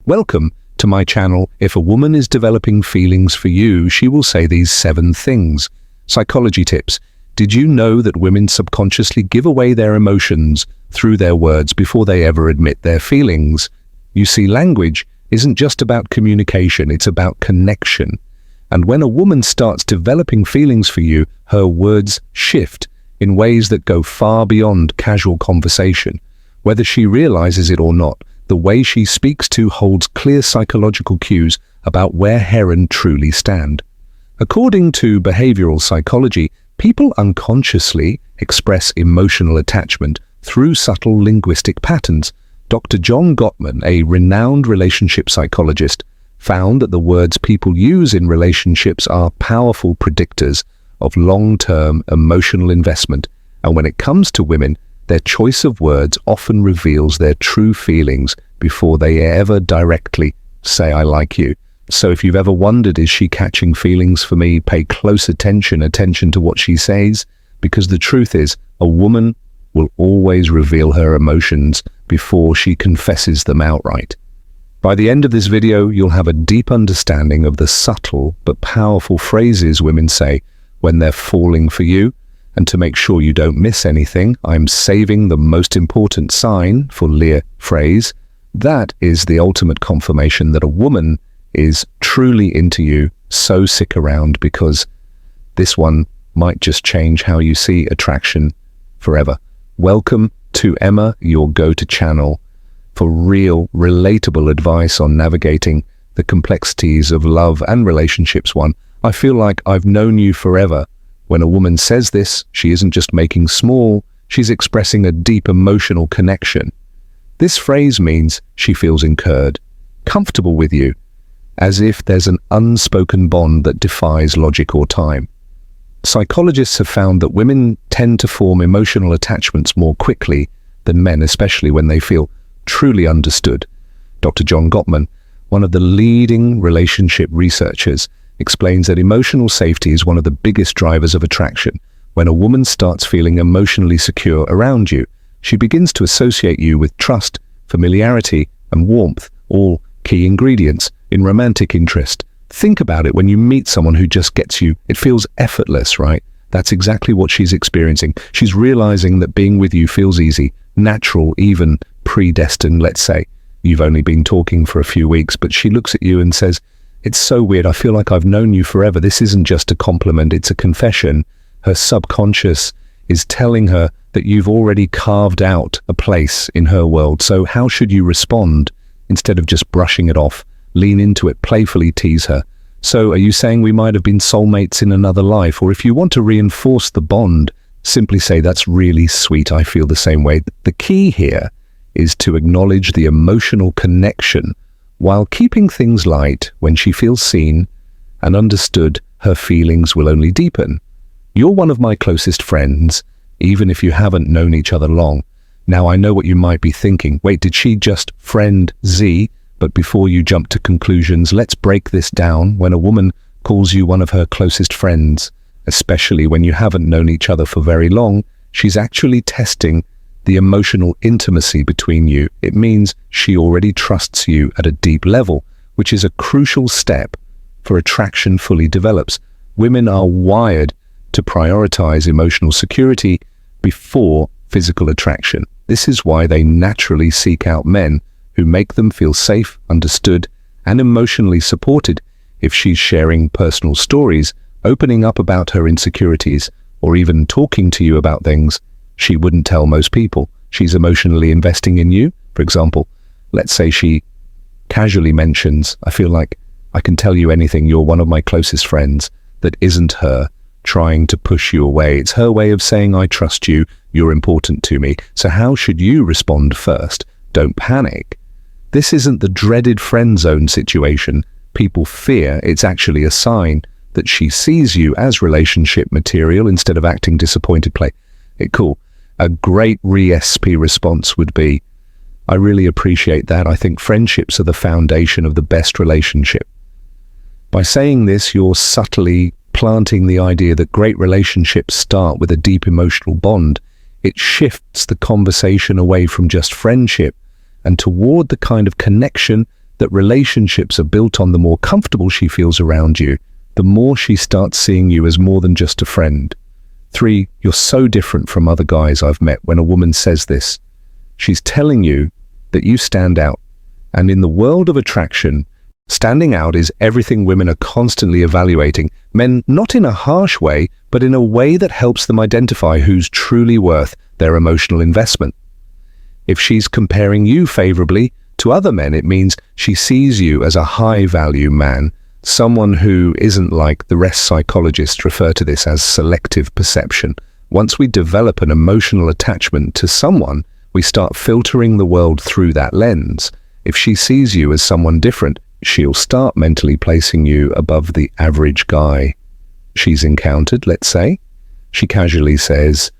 Welcome to my channel. If a woman is developing feelings for you, she will say these 7 things. Psychology tips. Did you know that women subconsciously give away their emotions through their words before they ever admit their feelings? You see, language isn't just about communication, it's about connection. And when a woman starts developing feelings for you, her words shift in ways that go far beyond casual conversation. Whether she realizes it or not, the way she speaks to holds clear psychological cues about where Heron truly stand. According to behavioral psychology, people unconsciously express emotional attachment through subtle linguistic patterns. Dr. John Gottman, a renowned relationship psychologist, found that the words people use in relationships are powerful predictors of long-term emotional investment, and when it comes to women, their choice of words often reveals their true feelings before they ever directly say, "I like you." So if you've ever wondered, is she catching feelings for me, pay close attention to what she says, because the truth is, a woman will always reveal her emotions before she confesses them outright. By the end of this video, you'll have a deep understanding of the subtle but powerful phrases women say when they're falling for you. And to make sure you don't miss anything, I'm saving the most important sign for Lear phrase. That is the ultimate confirmation that a woman is truly into you. So stick around, because this one might just change how you see attraction forever. Welcome to Emma, your go-to channel for real, relatable advice on navigating the complexities of love and relationships. I feel like I've known you forever. When a woman says this, she isn't just making small, she's expressing a deep emotional connection. This phrase means she feels incurred, comfortable with you, as if there's an unspoken bond that defies logic or time. Psychologists have found that women tend to form emotional attachments more quickly than men, especially when they feel truly understood. Dr. John Gottman, one of the leading relationship researchers, explains that emotional safety is one of the biggest drivers of attraction. When a woman starts feeling emotionally secure around you, she begins to associate you with trust, familiarity, and warmth, all key ingredients in romantic interest. Think about it. When you meet someone who just gets you, it feels effortless, right? That's exactly what she's experiencing. She's realizing that being with you feels easy, natural, even predestined. Let's say you've only been talking for a few weeks, but she looks at you and says, "It's so weird, I feel like I've known you forever." This isn't just a compliment, it's a confession. Her subconscious is telling her that you've already carved out a place in her world. So how should you respond? Instead of just brushing it off, lean into it, playfully tease her. "So are you saying we might have been soulmates in another life?" Or if you want to reinforce the bond, simply say, "That's really sweet, I feel the same way." The key here is to acknowledge the emotional connection while keeping things light. When she feels seen and understood, her feelings will only deepen. "You're one of my closest friends, even if you haven't known each other long." Now I know what you might be thinking. Wait, did she just friend Z? But before you jump to conclusions, let's break this down. When a woman calls you one of her closest friends, especially when you haven't known each other for very long, she's actually testing the emotional intimacy between you. It means she already trusts you at a deep level, which is a crucial step for attraction fully develops. Women are wired to prioritize emotional security before physical attraction. This is why they naturally seek out men who make them feel safe, understood, and emotionally supported. If she's sharing personal stories, opening up about her insecurities, or even talking to you about things she wouldn't tell most people, she's emotionally investing in you. For example, let's say she casually mentions, "I feel like I can tell you anything, you're one of my closest friends." That isn't her trying to push you away. It's her way of saying, "I trust you, you're important to me." So how should you respond first? Don't panic. This isn't the dreaded friend zone situation people fear. It's actually a sign that she sees you as relationship material instead of acting disappointed. Cool. A great RESP response would be, "I really appreciate that. I think friendships are the foundation of the best relationship." By saying this, you're subtly planting the idea that great relationships start with a deep emotional bond. It shifts the conversation away from just friendship and toward the kind of connection that relationships are built on the more comfortable she feels around you, the more she starts seeing you as more than just a friend. 3, you're so different from other guys I've met. When a woman says this, she's telling you that you stand out. And in the world of attraction, standing out is everything women are constantly evaluating. Men, not in a harsh way, but in a way that helps them identify who's truly worth their emotional investment. If she's comparing you favorably to other men, it means she sees you as a high-value man, someone who isn't like the rest. Psychologists refer to this as selective perception. Once we develop an emotional attachment to someone, we start filtering the world through that lens. If she sees you as someone different, she'll start mentally placing you above the average guy she's encountered, let's say. She casually says,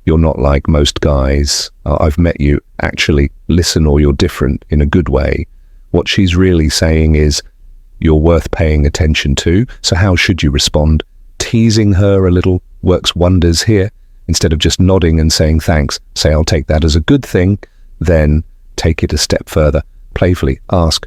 "You're not like most guys. I've met you. Actually, listen, or you're different in a good way." What she's really saying is, you're worth paying attention to. So how should you respond? Teasing her a little works wonders here. Instead of just nodding and saying thanks, say, "I'll take that as a good thing." Then take it a step further. Playfully ask,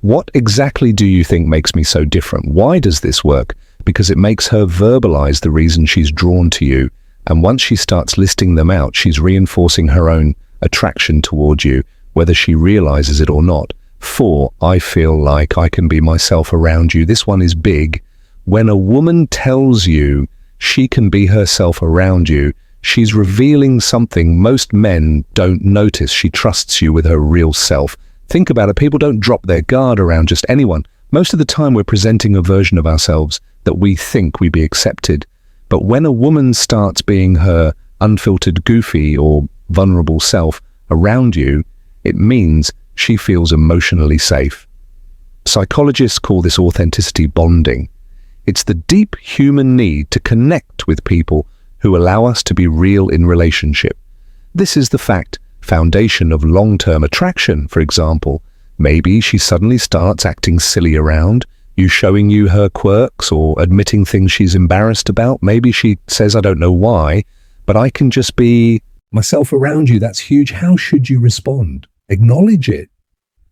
"What exactly do you think makes me so different? Why does this work?" Because it makes her verbalize the reason she's drawn to you. And once she starts listing them out, she's reinforcing her own attraction toward you, whether she realizes it or not. 4, I feel like I can be myself around you. This one is big. When a woman tells you she can be herself around you, she's revealing something most men don't notice. She trusts you with her real self. Think about it. People don't drop their guard around just anyone. Most of the time we're presenting a version of ourselves that we think we be accepted. But when a woman starts being her unfiltered, goofy or vulnerable self around you, it means she feels emotionally safe. Psychologists call this authenticity bonding. It's the deep human need to connect with people who allow us to be real in relationship. This is the foundation of long-term attraction. For example, maybe she suddenly starts acting silly around you, showing you her quirks or admitting things she's embarrassed about. Maybe she says, "I don't know why, but I can just be myself around you." That's huge. How should you respond? Acknowledge it,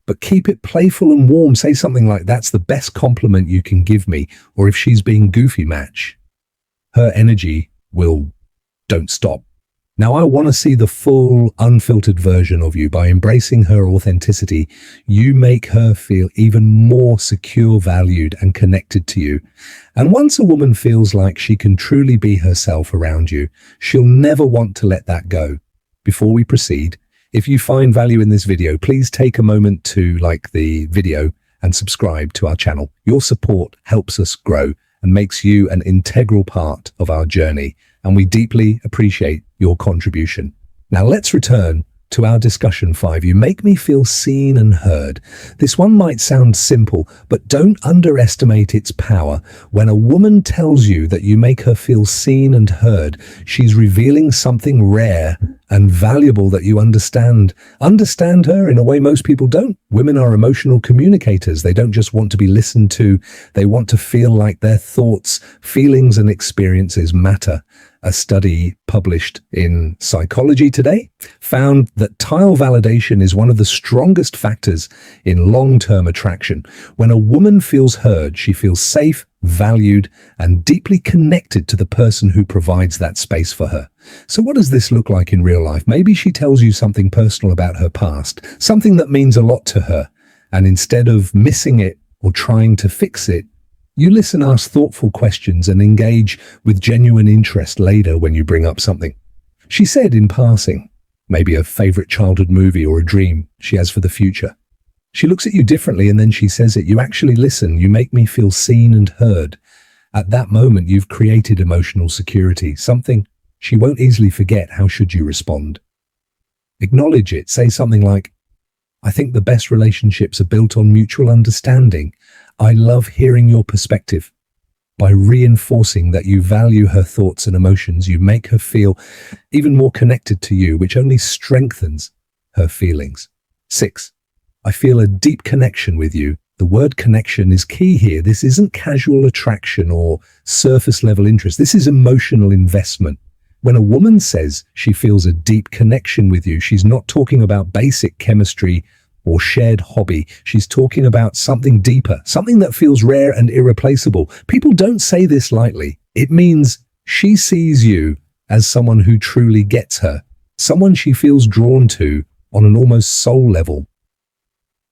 but keep it playful and warm. Say something like, "That's the best compliment you can give me." Or if she's being goofy, match her energy will "Don't stop." Now, I want to see the full, unfiltered version of you. By embracing her authenticity, you make her feel even more secure, valued, and connected to you. And once a woman feels like she can truly be herself around you, she'll never want to let that go. Before we proceed, if you find value in this video, please take a moment to like the video and subscribe to our channel. Your support helps us grow and makes you an integral part of our journey, and we deeply appreciate your contribution. Now let's return to our discussion 5. You make me feel seen and heard. This one might sound simple, but don't underestimate its power. When a woman tells you that you make her feel seen and heard, she's revealing something rare and valuable, that you understand her in a way most people don't. Women are emotional communicators. They don't just want to be listened to. They want to feel like their thoughts, feelings, and experiences matter. A study published in Psychology Today found that tile validation is one of the strongest factors in long-term attraction. When a woman feels heard, she feels safe, valued, and deeply connected to the person who provides that space for her. So what does this look like in real life? Maybe she tells you something personal about her past, something that means a lot to her, and instead of missing it or trying to fix it, you listen, ask thoughtful questions, and engage with genuine interest later when you bring up something she said in passing, maybe a favorite childhood movie or a dream she has for the future. She looks at you differently and then she says it. You actually listen. You make me feel seen and heard. At that moment, you've created emotional security, something she won't easily forget. How should you respond? Acknowledge it. Say something like, "I think the best relationships are built on mutual understanding. I love hearing your perspective." By reinforcing that you value her thoughts and emotions, you make her feel even more connected to you, which only strengthens her feelings. 6, I feel a deep connection with you. The word connection is key here. This isn't casual attraction or surface level interest. This is emotional investment. When a woman says she feels a deep connection with you, she's not talking about basic chemistry or shared hobby. She's talking about something deeper, something that feels rare and irreplaceable. People don't say this lightly. It means she sees you as someone who truly gets her, someone she feels drawn to on an almost soul level.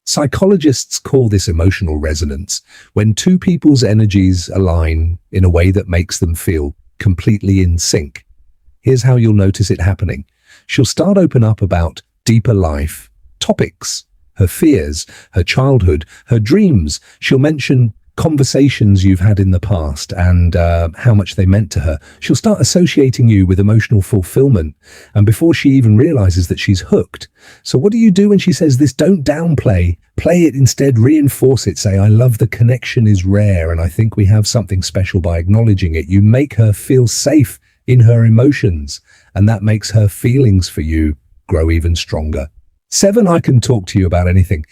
Psychologists call this emotional resonance, when two people's energies align in a way that makes them feel completely in sync. Here's how you'll notice it happening. She'll start open up about deeper life topics, her fears, her childhood, her dreams. She'll mention conversations you've had in the past and how much they meant to her. She'll start associating you with emotional fulfillment, and before she even realizes that she's hooked. So what do you do when she says this? Don't downplay. Play it instead, reinforce it. Say, I love the connection is rare and I think we have something special by acknowledging it. You make her feel safe in her emotions, and that makes her feelings for you grow even stronger. 7, I can talk to you about anything.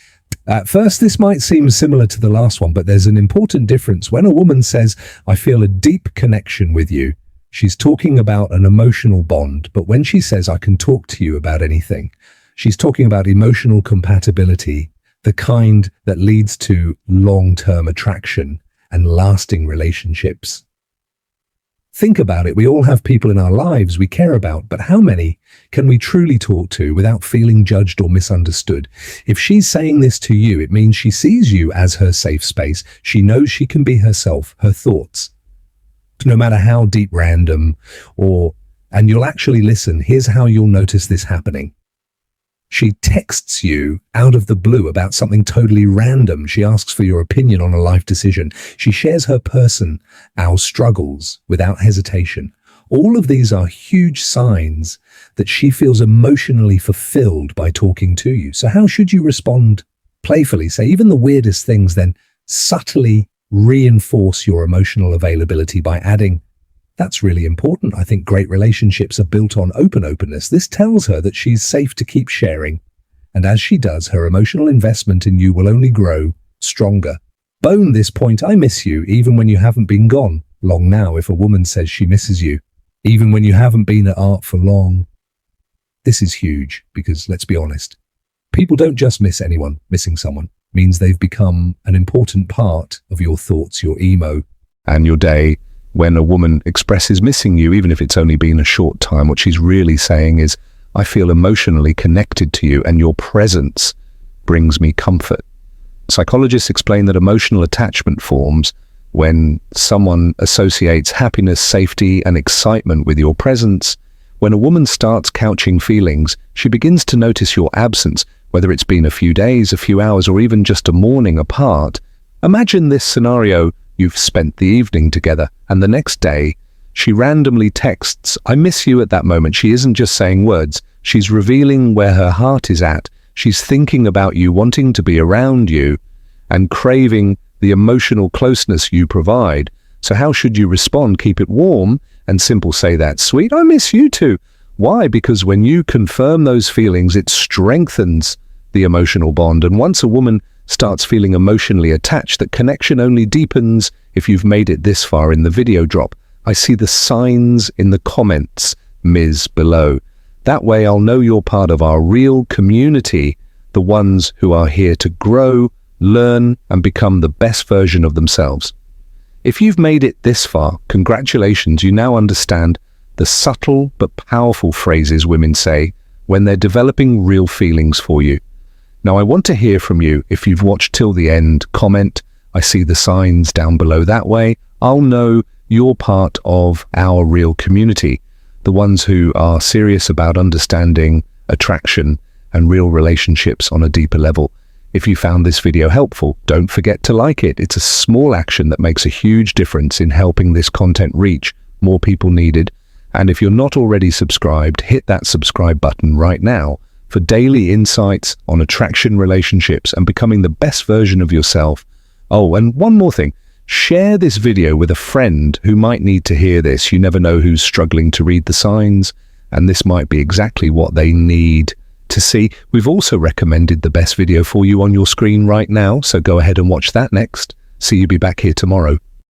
At first, this might seem similar to the last one, but there's an important difference. When a woman says, I feel a deep connection with you, she's talking about an emotional bond. But when she says, I can talk to you about anything, she's talking about emotional compatibility, the kind that leads to long-term attraction and lasting relationships. Think about it. We all have people in our lives we care about, but how many can we truly talk to without feeling judged or misunderstood? If she's saying this to you, it means she sees you as her safe space. She knows she can be herself, her thoughts, no matter how deep, random, and you'll actually listen. Here's how you'll notice this happening. She texts you out of the blue about something totally random. She asks for your opinion on a life decision. She shares her person, our struggles, without hesitation. All of these are huge signs that she feels emotionally fulfilled by talking to you. So how should you respond? Playfully, say even the weirdest things, then subtly reinforce your emotional availability by adding, that's really important. I think great relationships are built on openness. This tells her that she's safe to keep sharing. And as she does, her emotional investment in you will only grow stronger. Bone this point, I miss you, even when you haven't been gone long now. If a woman says she misses you, even when you haven't been at art for long, this is huge because, let's be honest, people don't just miss anyone. Missing someone means they've become an important part of your thoughts, your emo, and your day. When a woman expresses missing you, even if it's only been a short time, what she's really saying is, I feel emotionally connected to you and your presence brings me comfort. Psychologists explain that emotional attachment forms when someone associates happiness, safety, and excitement with your presence. When a woman starts couching feelings, she begins to notice your absence, whether it's been a few days, a few hours, or even just a morning apart. Imagine this scenario. You've spent the evening together, and the next day, she randomly texts, I miss you. At that moment, she isn't just saying words, she's revealing where her heart is at. She's thinking about you, wanting to be around you, and craving the emotional closeness you provide. So how should you respond? Keep it warm and simple. Say, that's sweet, I miss you too. Why? Because when you confirm those feelings, it strengthens the emotional bond. And once a woman starts feeling emotionally attached, that connection only deepens. If you've made it this far in the video drop, I see the signs in the comments, Ms. below. That way I'll know you're part of our real community, the ones who are here to grow, learn, and become the best version of themselves. If you've made it this far, congratulations, you now understand the subtle but powerful phrases women say when they're developing real feelings for you. Now, I want to hear from you. If you've watched till the end, comment, I see the signs down below. That way, I'll know you're part of our real community, the ones who are serious about understanding attraction and real relationships on a deeper level. If you found this video helpful, don't forget to like it. It's a small action that makes a huge difference in helping this content reach more people needed. And if you're not already subscribed, hit that subscribe button right now for daily insights on attraction, relationships, and becoming the best version of yourself. Oh, and one more thing. Share this video with a friend who might need to hear this. You never know who's struggling to read the signs, and this might be exactly what they need to see. We've also recommended the best video for you on your screen right now, so go ahead and watch that next. See you be back here tomorrow.